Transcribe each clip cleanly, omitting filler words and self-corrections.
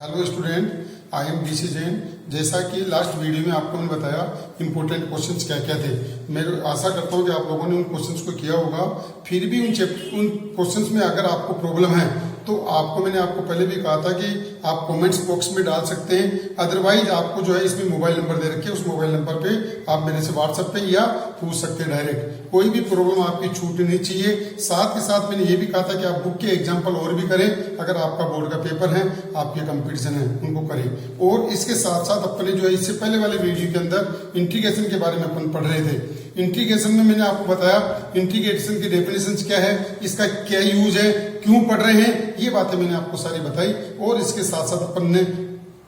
Hello student, I am DC Jain. जैसा कि last video में आपको मैंने बताया इंपॉर्टेंट क्वेश्चंस क्या क्या थे। मैं आशा करता हूं कि आप लोगों ने उन क्वेश्चंस को किया होगा। फिर भी उन क्वेश्चंस में अगर आपको प्रॉब्लम है तो मैंने आपको पहले भी कहा था कि आप कमेंट्स बॉक्स में डाल सकते हैं। अदरवाइज आपको जो है इसमें मोबाइल नंबर दे रखे, उस मोबाइल नंबर पे आप मेरे से व्हाट्सएप पे या पूछ सकते हैं डायरेक्ट। कोई भी प्रॉब्लम आपकी छूटनी नहीं चाहिए। साथ के साथ मैंने ये भी कहा था कि आप बुक के एग्जाम्पल और भी करें। अगर आपका बोर्ड का पेपर है, आपके कंपटीशन है, उनको करें। और इसके साथ साथ अपने जो है इससे पहले वाले वीडियो के अंदर इंटीग्रेशन के बारे में अपन पढ़ रहे थे। इंटीग्रेशन में मैंने आपको बताया इंटीग्रेशन की डेफिनेशन क्या है, इसका क्या यूज है, क्यों पढ़ रहे हैं, ये बातें मैंने आपको सारी बताई। और इसके साथ साथ अपन ने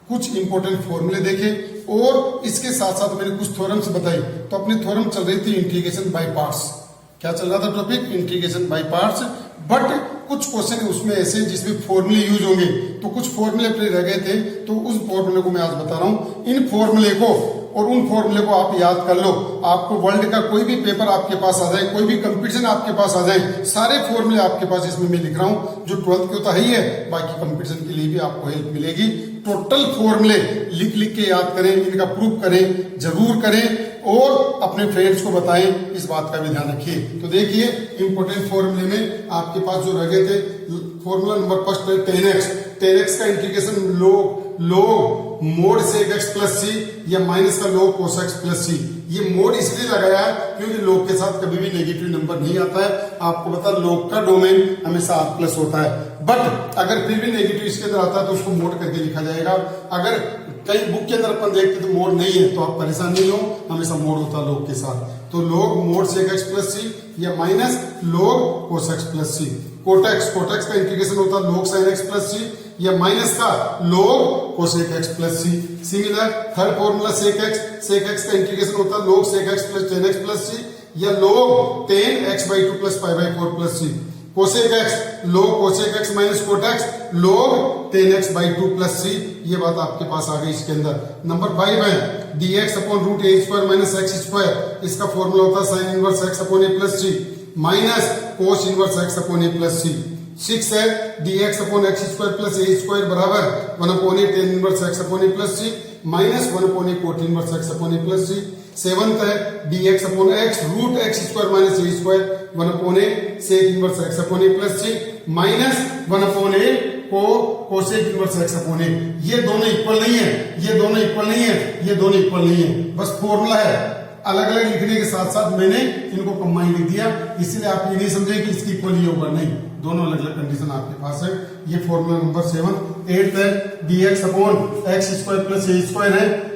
कुछ इंपॉर्टेंट फॉर्मूले देखे और इसके साथ साथ मैंने कुछ थ्योरम्स बताई। तो अपनी थ्योरम चल रही थी इंटीग्रेशन बाय पार्ट्स। क्या चल रहा था topic? Integration by parts. But कुछ क्वेश्चन उसमें ऐसे जिसमें फॉर्मूले यूज होंगे, तो कुछ फॉर्मूले अपने रह गए थे, तो उस फॉर्मूले को मैं आज बता रहा हूं। इन फॉर्मूले को और उन फॉर्मूले को आप याद कर लो। आपको वर्ल्ड का कोई भी पेपर आपके पास आ जाए, कोई भी कंपटीशन आपके पास आ जाए, सारे फॉर्मूले आपके पास इसमें मैं लिख रहा हूं। जो 12th के होता ही है, बाकी कंपटीशन के लिए भी आपको हेल्प मिलेगी। टोटल फॉर्मूले लिख लिख के याद करें, इनका प्रूफ करें, जरूर करें और अपने फ्रेंड्स को बताएं। इस बात का भी ध्यान रखिए। तो देखिए इंपोर्टेंट फॉर्मूले में आपके पास जो रह गए थे, फॉर्मूला नंबर फर्स्ट है 10x। 10x का integration log mod sec x plus C या माइनस का log cos x plus C. ये मोड इसलिए लगाया क्योंकि log के साथ कभी भी नेगेटिव नंबर नहीं आता है। आपको पता log का डोमेन हमेशा r प्लस होता है। बट अगर फिर भी नेगेटिव इसके अंदर आता है तो उसको मोड करके लिखा जाएगा। अगर कई बुक के अंदर अपन देखते तो मोड नहीं है, तो आप परेशान नहीं हो, हमेशा मोड होता है log के साथ। तो log mod sec x plus C या minus log cos x plus C. Cot x का इंटीग्रेशन होता है log sin x plus C या माइनस का log cosec x plus C. Similar third formula sec x का इंटीग्रेशन होता है log sec x plus 10x plus C या log 10x/2 plus π/4 plus C. cosec x log cosec x minus cot x log 10x/2 plus C. ये बात आपके पास आ गई इसके अंदर। नंबर 5 है dx upon root a square minus x square. इसका formula होता है sin inverse x upon a plus C minus cos inverse x upon a plus C. 6 है dx upon x square plus a square बराबर 1 upon a tan inverse x upon a plus C minus 1 upon a cot inverse x upon a plus C. 7th है dx upon x root x square minus a square 1 upon a sec inverse x upon a plus C minus 1 upon a cosec inverse x upon a। ये दोनों equal नहीं है, ये दोनों equal नहीं है, ये दोनों इक्वल नहीं है। बस फॉर्मूला है, अलग अलग लिखने के साथ साथ मैंने इनको कंबाइन लिख दिया। इसीलिए आप ये नहीं समझे कि इसकी इक्वल ही होगा, नहीं, दोनों अलग अलग कंडीशन आपके पास है। ये फॉर्मूला नंबर 7। 8th है dx upon x square plus a square है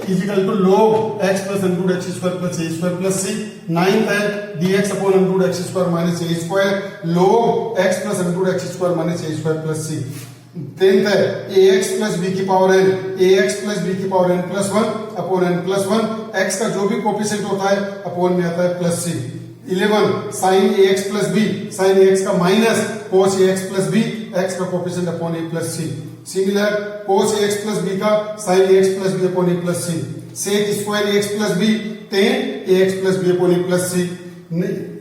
equal to log x plus under root x square plus a square plus C. 9th है dx upon under root x square minus a square log x plus under root x square minus a square plus C. 10th है ax plus b की power n, ax plus b की power n plus 1 upon n plus 1। x का जो भी coefficient होता है upon में आता है plus C. 11 sin ax plus b, sin ax का minus cos ax plus b, x का coefficient upon a plus C. Similar cos ax plus b का sin ax plus b upon a plus C. sec square ax plus b tan ax plus b upon a plus C.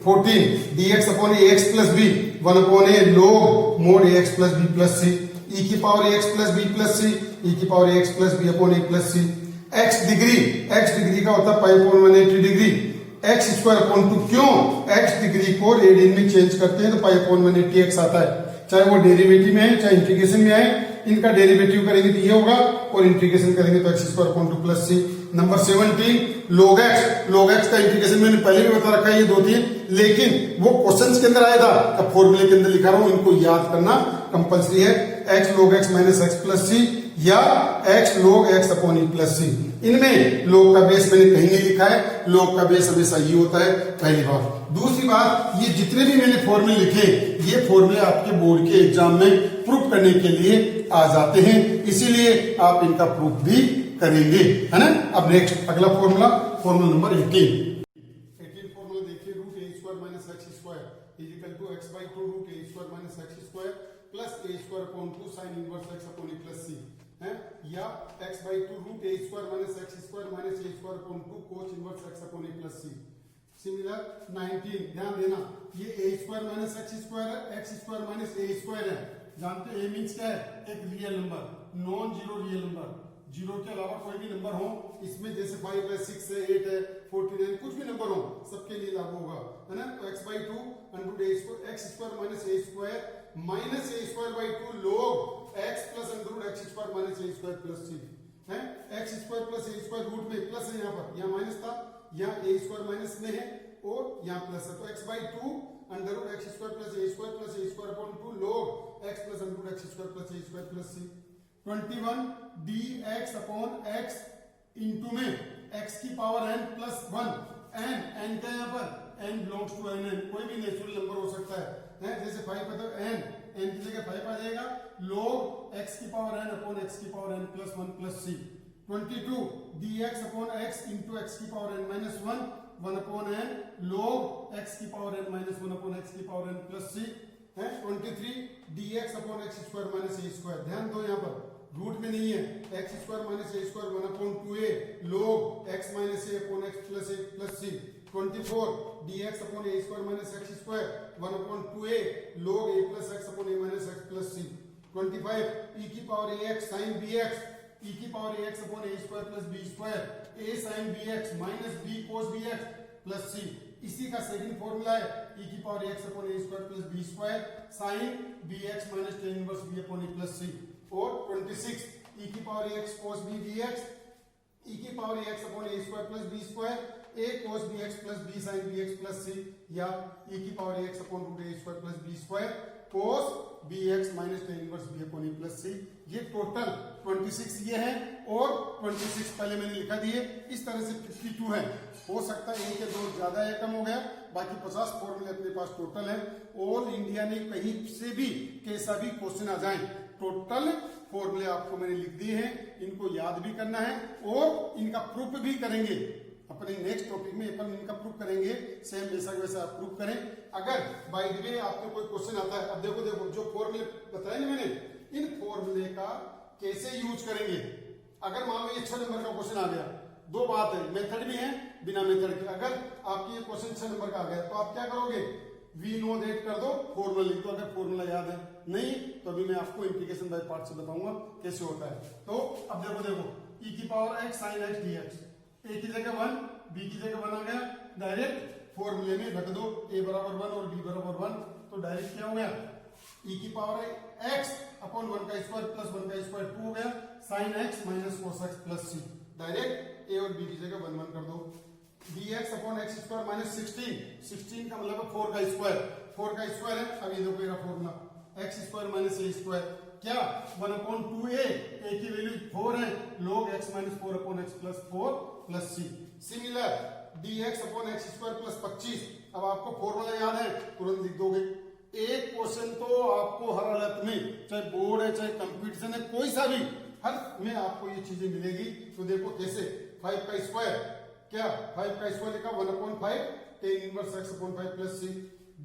14 dx upon ax plus b 1 upon a log mod ax plus b plus C e की power ax plus b plus C e की power ax plus b upon a plus C. x degree का होता है pi upon 180 degree x square upon 2। क्यों? x degree को radian में change करते हैं तो पाई अपॉन 180 x आता है। चाहे वो डेरिवेटिव में है चाहे इंटीग्रेशन में आए, इनका डेरिवेटिव करेंगे तो ये होगा और इंटीग्रेशन करेंगे तो x स्क्वायर अपॉन 2 प्लस सी। नंबर 17 log x का इंटीग्रेशन मैंने पहले भी बता रखा है, ये 2-3, लेकिन वो क्वेश्चंस के अंदर आया था, अब फॉर्मूले के अंदर लिखा रहा हूं, इनको याद करना कंपलसरी है। x log x minus x plus C या x log x upon e plus C. इनमें log का बेस मैंने कहीं नहीं लिखा है, log का बेस हमेशा ये होता है, पहली बात। दूसरी बात, ये जितने भी मैंने फॉर्मूले लिखे, ये फॉर्मूले आपके बोर्ड के एग्जाम में प्रूफ करने के लिए आ जाते हैं, इसीलिए आप इनका प्रूफ भी करेंगे, है ना। अब नेक्स्ट अगला फॉर्मूला नंबर 18 फॉर्मूला देखिए। Root a square minus x square equal to x/2 root a square minus x square plus a square upon 2 sin inverse x upon a plus C है, या x/2 root a square minus x square minus a square upon 2 cos inverse x upon a plus C. Similar 19, ध्यान देना, ये a square minus x square है, x square minus a square है। जानते a means क्या है? एक real number. Non zero real number, zero के अलावा कोई भी नंबर हो इसमें, जैसे 5 है, 6 है, 8 है, 49, कुछ भी नंबर हो सबके लिए लागू होगा, है ना। तो x/2 under A square X square minus A square by 2 log x plus under X square minus A square plus C है। X square plus A square root में प्लस है, यहाँ पर, यहाँ माइनस था, यहाँ ए स्क्वायर माइनस में है और यहाँ प्लस है। तो x/2 under X square plus A square upon 2 log x plus under X square plus A square plus C. 21 dx upon x into में x की पावर n प्लस 1, n क्या है यहाँ पर, n बिलोंग्स टू n, कोई भी natural number हो सकता है, जैसे 5 है तो n की जगह 5 आ जाएगा, log x की पावर n अपॉन x की power n plus 1 plus C. 22 dx upon x into x की power n minus 1 upon n log x की power n minus 1 upon x की पावर n प्लस सी है। 23 dx upon x square minus ए square, ध्यान दो यहाँ पर root में नहीं है, x square minus A square 1 upon 2a log x minus A upon X plus C. 24 dx upon A square minus x square 1 upon 2a log a plus X upon A minus X plus C. 25 e की power ax sin bx, e की power ax upon A square plus B square a sin bx minus b cos bx plus C. इसी का second formula है e की power x upon A square plus B square sine bx minus tan inverse b upon A plus C. और 26 e की power x cos b dx, e की power x upon A square plus B square a cos bx plus b sin bx plus c, या e की power x upon root A square plus B square cos bx minus tan inverse b upon A plus C. ये total 26 ये है और 26 पहले मैंने लिखा दिए, इस तरह से 52 है। हो सकता है एक या दो ज्यादा या कम हो गया, बाकी 50 फॉर्मूले अपने पास टोटल है। ऑल इंडिया ने कहीं से भी कैसा भी क्वेश्चन आ जाए, टोटल फॉर्मूले आपको मैंने लिख दिए हैं, इनको याद भी करना है और इनका प्रूफ भी करेंगे अपने नेक्स्ट टॉपिक में, अपन इनका प्रूफ करेंगे, सेम जैसा वैसा आप प्रूफ करें। अगर बाय द वे आपको कोई क्वेश्चन आता है, अब देखो जो फॉर्मूले बताए ना मैंने, इन फॉर्मूले का कैसे यूज करेंगे। अगर मान लो ये 6 नंबर का क्वेश्चन आ गया, दो बात है, मेथड भी है बिना मेथड के। अगर आपकी ये क्वेश्चन 6 नंबर का आ गया तो आप क्या करोगे, वी नो दैट कर दो, फॉर्मूला लिख दो अगर फॉर्मूला याद है, नहीं तो अभी मैं आपको इंटीग्रेशन बाय पार्ट से बताऊंगा कैसे होता है। तो अब देखो e की power x sin x dx, a की जगह 1, b की जगह 1 आ गया, डायरेक्ट फॉर्मूले में रख दो, a बराबर 1 और b बराबर 1, तो डायरेक्ट क्या हो गया, e की पावर x अपॉन 1 का स्क्वायर प्लस 1 का स्क्वायर 2 हो गया, sin x minus cos x plus c। Direct a और b की जगह 1 1 कर दो। dx upon x square minus 16 का मतलब 4 का स्क्वायर है। अब ये देखो मेरा फॉर्मूला एक्स स्क्वायर माइनस ए स्क्वायर क्या 1 अपॉन 2a, a की वैल्यू 4 है, log x minus 4 upon X plus 4 plus C. Similar dx upon x square plus 25, अब आपको फॉर्मूला याद है तुरंत लिख दोगे। एक क्वेश्चन तो आपको हर हालत में, चाहे बोर्ड है चाहे कंपटीशन है, कोई सा भी, हर में आपको ये चीजें मिलेगी। तो देखो कैसे, 5 का स्क्वायर क्या, 5 का स्क्वायर लिखा 1 upon 5 tan inverse x upon 5 plus C.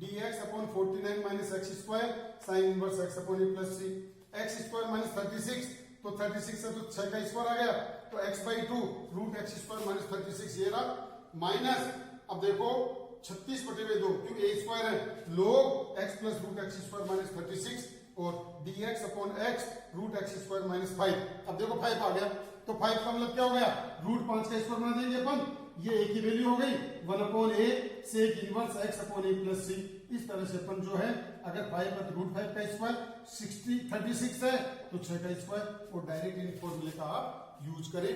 dx upon 49 minus x square sine inverse x upon A plus C. X square minus 36, तो 36 से तो 6 का स्क्वायर आ गया, तो x/2 root X square minus 36 ये रहा, माइनस अब देखो 36/2 क्योंकि a स्क्वायर है, log x plus root X square minus 36 और dx upon x root X square minus 5। अब देखो 5 आ गया, तो 5 का मतलब क्या हो गया, रूट 5 का स्क्वायर बना देंगे अपन, ये a की वैल्यू हो गई 1 upon a sec inverse x upon a plus c। इस तरह से अपन जो है, अगर 5 है तो रूट 5 का स्क्वायर, 36 है तो 6 का स्क्वायर, और डायरेक्ट इन फॉर्मूले का आप यूज करें,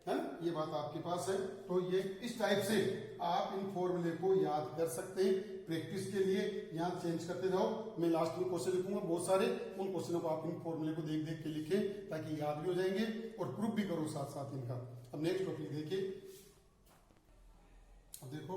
है ये बात आपके पास है। तो ये इस टाइप से आप इन फॉर्मूले को याद कर सकते हैं। प्रैक्टिस के लिए यहाँ चेंज करते जाओ, मैं लास्ट में क्वेश्चन लिखूंगा बहुत सारे, उन क्वेश्चनों को आप इन फॉर्मूले को देख देख के लिखें ताकि याद भी हो जाएंगे और प्रूफ भी करो साथ साथ इनका। अब नेक्स्ट टॉपिक देखिए। अब देखो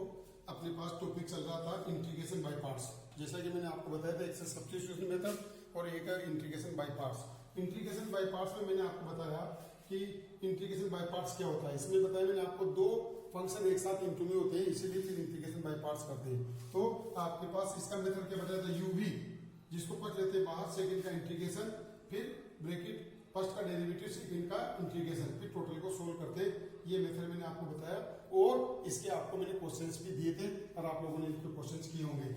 अपने पास टॉपिक चल रहा था इंटीग्रेशन बाय पार्ट्स, जैसा कि मैंने आपको बताया था एक सब्स्टिट्यूशन मेथड और एक है integration by parts. Integration by parts में मैंने आपको बताया कि इंटीग्रेशन बाय पार्ट्स क्या होता है। इसमें बताया मैंने आपको, दो फंक्शन एक साथ इंटू में होते हैं, इसीलिए फिर इंटीग्रेशन बाय पार्ट्स करते हैं। तो आपके पास इसका मेथड क्या बताया था, यूवी, जिसको पढ़ लेते हैं बाहर, सेकंड का इंटीग्रेशन, फिर ब्रैकेट फर्स्ट का डेरिवेटिव, सेकंड का इंटीग्रेशन, फिर टोटल को सोल्व करते। ये मेथड मैंने आपको बताया और इसके आपको मैंने क्वेश्चंस भी दिए थे और आप लोगों ने इनके क्वेश्चंस किए होंगे।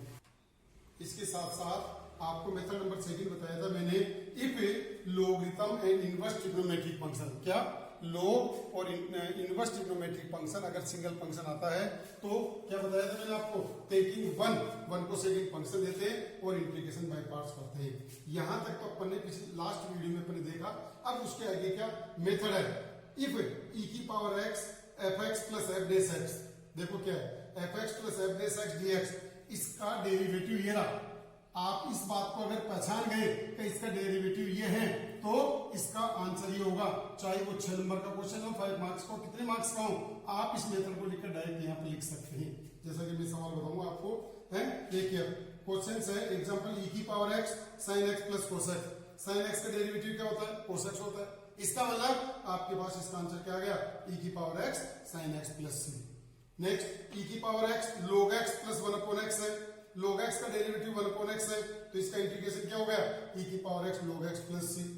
इसके साथ साथ आपको मेथड नंबर 2 बताया था मैंने, if logarithm and inverse trigonometric function, क्या लॉग और इनवर्स ट्रिग्नोमेट्रिक फंक्शन अगर सिंगल फंक्शन आता है तो क्या बताया था मैंने आपको, टेकिंग वन को सेकंड फंक्शन देते हैं और इंटीग्रेशन बाय पार्ट्स करते हैं। यहां तक तो अपन ने पिछले लास्ट वीडियो में अपन ने देखा। अब उसके आगे क्या मेथड है, इफ e की power x fx plus f dash x, देखो क्या है fx plus f dash x dx, इसका डेरिवेटिव ये रहा। आप इस बात को अगर पहचान गए कि इसका डेरिवेटिव ये है तो इसका आंसर ये होगा, चाहे वो 6 नंबर का क्वेश्चन हो, 5 मार्क्स का हो, कितने मार्क्स का हो, आप इस मेथड को लिखकर डायरेक्ट यहाँ पे लिख सकते हैं। जैसा कि मैं सवाल बताऊंगा आपको, है देखिए क्वेश्चन है एग्जाम्पल e की power x sine x plus cosec, sine x का डेरिवेटिव क्या होता है, कोसेक होता है। इसका मतलब आपके पास इसका आंसर क्या आ गया, e की power x sine x plus c। Next e की power x log x plus 1 upon x है, log x का डेरिवेटिव 1 अपॉन x है तो इसका इंटीग्रेशन क्या हो गया, e की power x log x plus c।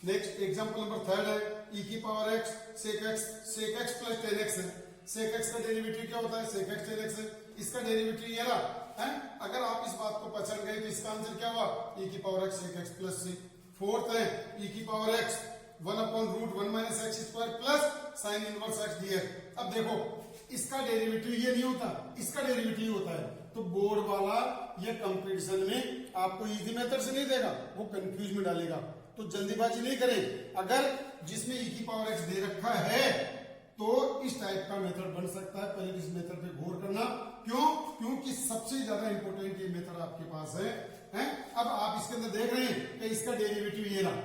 Next example number 3 है e की power x sec x plus 10x है, sec x का डेरिवेटिव क्या होता है, sec x 10x है, इसका डेरिवेटिव ये रहा है। अगर आप इस बात को पहचान गए तो इसका आंसर क्या हुआ, e की power x sec x plus c। Fourth है e की power x 1 upon root 1 minus x square plus sine inverse x dx। अब देखो इसका डेरिवेटिव ये नहीं होता, इसका डेरिवेटिव होता है, तो बोर्ड वाला ये कंपटीशन में आपको इजी मेथड से नहीं देगा, वो कंफ्यूज में डालेगा। तो जल्दीबाजी नहीं करें, अगर जिसमें e की पावर x दे रखा है तो इस टाइप का मेथड बन सकता है। पहले इस मेथड पे गौर करना, क्यों, क्योंकि सबसे ज्यादा इंपॉर्टेंट ये मेथड आपके पास है। अब आप इसके अंदर देख रहे हैं कि इसका डेरिवेटिव ये रहा,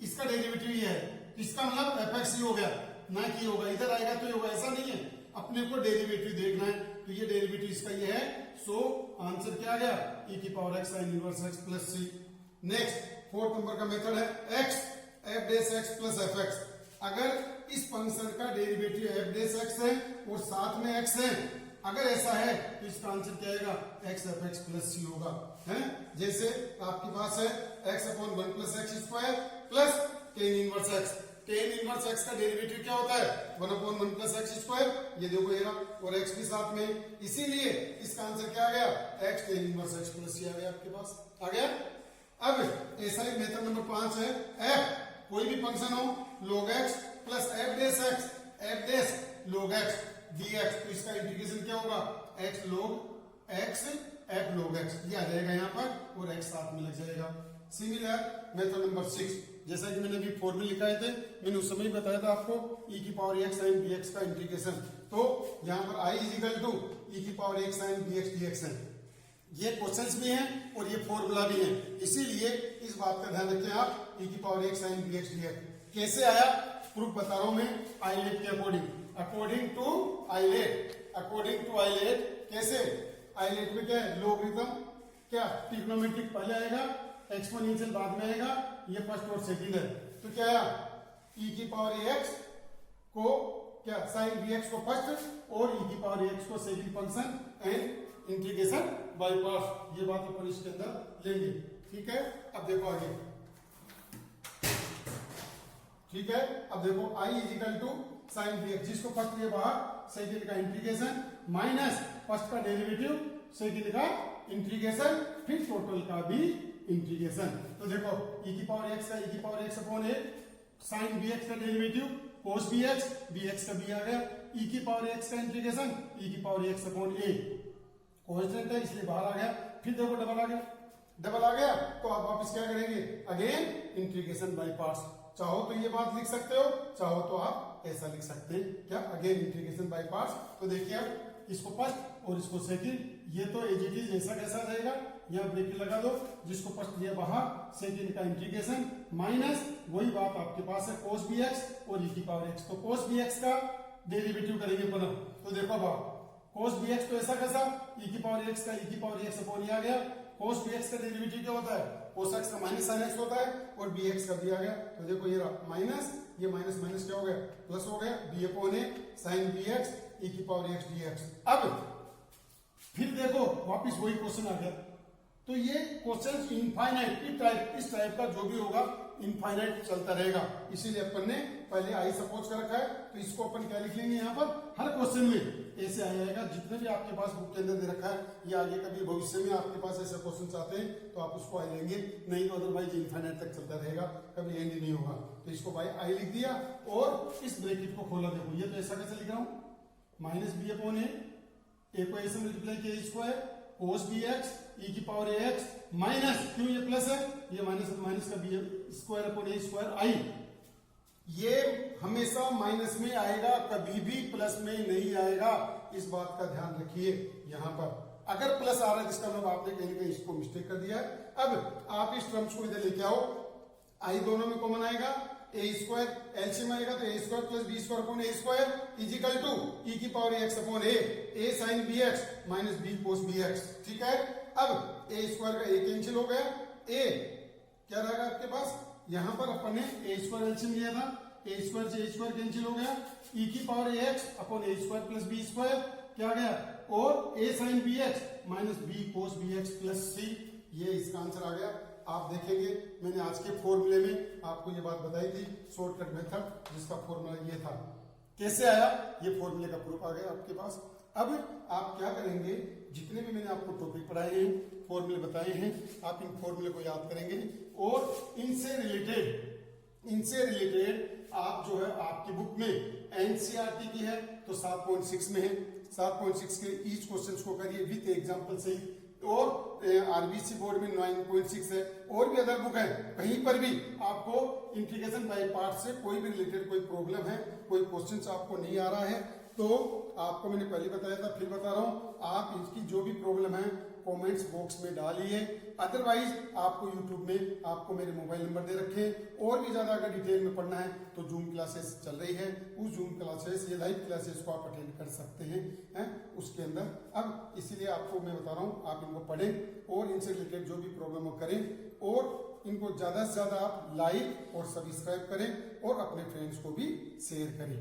इसका डेरिवेटिव ये है, तो इसका मतलब fx ही हो गया, ना कि होगा इधर आएगा तो ये होगा, ऐसा नहीं है। अपने को डेरिवेटिव देखना है, तो ये डेरिवेटिव इसका ये है, सो आंसर क्या आ गया, e की power x sign inverse x plus c। Next fourth number का मेथड है x f dash x plus fx। अगर इस फंक्शन का डेरिवेटिव f डेश x है और साथ में x है, अगर ऐसा है तो इसका आंसर क्या आएगा, x f x plus c होगा, है। जैसे आपके पास है x upon 1 plus x square plus tan inverse x, tan inverse x का डेरिवेटिव क्या होता है, 1 अपॉन 1 प्लस एक्स स्क्वायर, ये देखो ये रहा, और x भी साथ में, इसीलिए इसका आंसर क्या आ गया, x tan inverse x plus c आ गया आपके पास, आ गया। अब ऐसा ही मेथड नंबर 5 है f, कोई भी फंक्शन हो log x plus f dash x, f dash log x dx, तो इसका इंटीग्रेशन क्या होगा, x log x f log x, ये आ जाएगा यहाँ पर और x साथ में लग जाएगा। सिमिलर मेथड नंबर 6, जैसा कि मैंने अभी फॉर्मूले लिखाए थे, मैंने उस समय ही बताया था आपको e की पावर x sin bx का इंटीग्रेशन, तो यहाँ पर i is equal to e की power x sin bx dx है। ये क्वेश्चंस भी हैं और ये फॉर्मूला भी है, इसीलिए इस बात का ध्यान रखें आप, e की power x sin bx dx कैसे आया, प्रूफ बता रहा हूं मैं आइलेट के अकॉर्डिंग, अकॉर्डिंग टू आइलेट, अकॉर्डिंग टू आइलेट कैसे, आइलेट में क्या है, लोगरिथम क्या ट्रिग्नोमेट्रिक पहले आएगा, एक्सपोनेंशियल बाद में आएगा, ये फर्स्ट और सेकंड है, तो क्या है e की पावर x को क्या साइन bx को फर्स्ट और e की पावर x को second function and integration by parts, ये बात अपन इसके अंदर लेंगे, ठीक है। अब देखो आगे, ठीक है, अब देखो i is equal to sine bx, जिसको फर्स्ट लिया बाहर, सेकंड का इंटीग्रेशन माइनस फर्स्ट का डेरिवेटिव, सेकंड का इंटीग्रेशन, फिर टोटल का भी इंटीग्रेशन। तो देखो e की पावर x का e की power x upon a, sine bx का डेरिवेटिव cos bx, bx का b आ गया, e की पावर x का इंटीग्रेशन e की power x upon a, constant है इसलिए बाहर आ गया, फिर देखो डबल आ गया, डबल आ गया तो आप वापस क्या करेंगे, अगेन इंटीग्रेशन बाय पार्ट्स। चाहो तो ये बात लिख सकते हो, चाहो तो आप ऐसा लिख सकते हैं, क्या अगेन इंटीग्रेशन बाय पार्ट्स। तो देखिए आप इसको फर्स्ट और इसको सेकंड, ये तो एज इट इज ऐसा कैसा रहेगा, यहाँ ब्रेक लगा दो, जिसको फर्स्ट लिया बाहर, सेकंड का इंटीग्रेशन माइनस वही बात आपके पास है cos bx और e की पावर x, तो cos bx का डेरिवेटिव करेंगे पुनः, तो देखो बात cos bx तो ऐसा कैसा, e की पावर x का e की पावर x अपॉन आ गया, cos bx का डेरिवेटिव क्या होता है, cos x का माइनस sin x होता है और bx का भी आ गया, तो देखो ये रहा माइनस, ये माइनस माइनस क्या हो गया, प्लस हो गया, b upon a sin bx e की पावर x dx। अब फिर देखो वापिस वही क्वेश्चन आ गया, तो ये क्वेश्चन इनफाइनाइट इस टाइप का जो भी होगा इनफाइनाइट चलता रहेगा। इसीलिए अपन ने पहले आई सपोज कर रखा है, तो इसको अपन क्या लिख लेंगे यहाँ पर, हर क्वेश्चन में ऐसे आएगा। जितने भी आपके पास बुक के अंदर दे रखा है, ये आगे कभी भविष्य में आपके पास ऐसे क्वेश्चन आते हैं तो आप उसको आई लेंगे, नहीं तो अदरवाइज इनफाइनाइट तक चलता रहेगा, कभी एंड नहीं होगा। तो इसको भाई आई लिख दिया और इस ब्रैकेट को खोला। देखो ये तो ऐसा कैसे लिख रहा हूं, माइनस बी अपॉन ए को ऐसे मल्टीप्लाई किया स्क्वायर कोस बी एक्स ई की पावर ए एक्स माइनस, क्यों ये प्लस है, ये माइनस माइनस का B square upon A square आई। ये हमेशा माइनस में आएगा, कभी भी प्लस में नहीं आएगा, इस बात का ध्यान रखिए। यहां पर अगर प्लस आ रहा है इसका मतलब आपने कहीं ना कहीं इसको मिस्टेक कर दिया है। अब आप इस टर्म्स को इधर लेके आओ, आई दोनों में कॉमन आएगा, ए स्क्वायर एलसीएम आएगा तो A square plus B square upon A square equal to E की power X upon A sine B X minus B cos B X. ठीक है, अब ए स्क्वायर का ए कैंसिल हो गया, ए क्या रहेगा आपके पास, यहां पर अपन ने ए स्क्वायर एलसीएम लिया था, ए स्क्वायर से ए स्क्वायर कैंसिल हो गया, ई की power A X upon A square plus B square क्या गया, और A sine B X minus B cos B X plus C. ये इसका आंसर आ गया। आप देखेंगे मैंने आज के फॉर्मूले में आपको ये बात बताई थी, शॉर्टकट मेथड, जिसका फॉर्मूला ये था। कैसे आया, ये फॉर्मूले का प्रूफ आ गया आपके पास। अब आप क्या करेंगे, जितने भी मैंने आपको टॉपिक पढ़ाए हैं, फॉर्मूले बताए हैं, आप इन फॉर्मूले को याद करेंगे और इनसे रिलेटेड आप जो है आपकी बुक में एनसीईआरटी की है तो 7.6 में है, 7.6 के ईच क्वेश्चन को करिए विथ एग्जाम्पल से ही, और आरबीसी बोर्ड में 9.6 है, और भी अदर बुक है, कहीं पर भी आपको इंटीग्रेशन बाय पार्ट से कोई भी रिलेटेड कोई प्रॉब्लम है, कोई क्वेश्चंस आपको नहीं आ रहा है, तो आपको मैंने पहले बताया था, फिर बता रहा हूं, आप इसकी जो भी प्रॉब्लम है कमेंट्स बॉक्स में डालिए। अदरवाइज आपको यूट्यूब में आपको मेरे मोबाइल नंबर दे रखे, और भी ज्यादा अगर डिटेल में पढ़ना है तो जूम क्लासेस चल रही है, उस जूम क्लासेस ये लाइव क्लासेस को आप अटेंड कर सकते हैं उसके अंदर। अब इसीलिए आपको मैं बता रहा हूं, आप इनको पढ़ें और इनसे रिलेटेड जो भी प्रॉब्लम हो करें, और इनको ज्यादा से ज्यादा आप लाइक और सब्सक्राइब करें और अपने फ्रेंड्स को भी शेयर करें।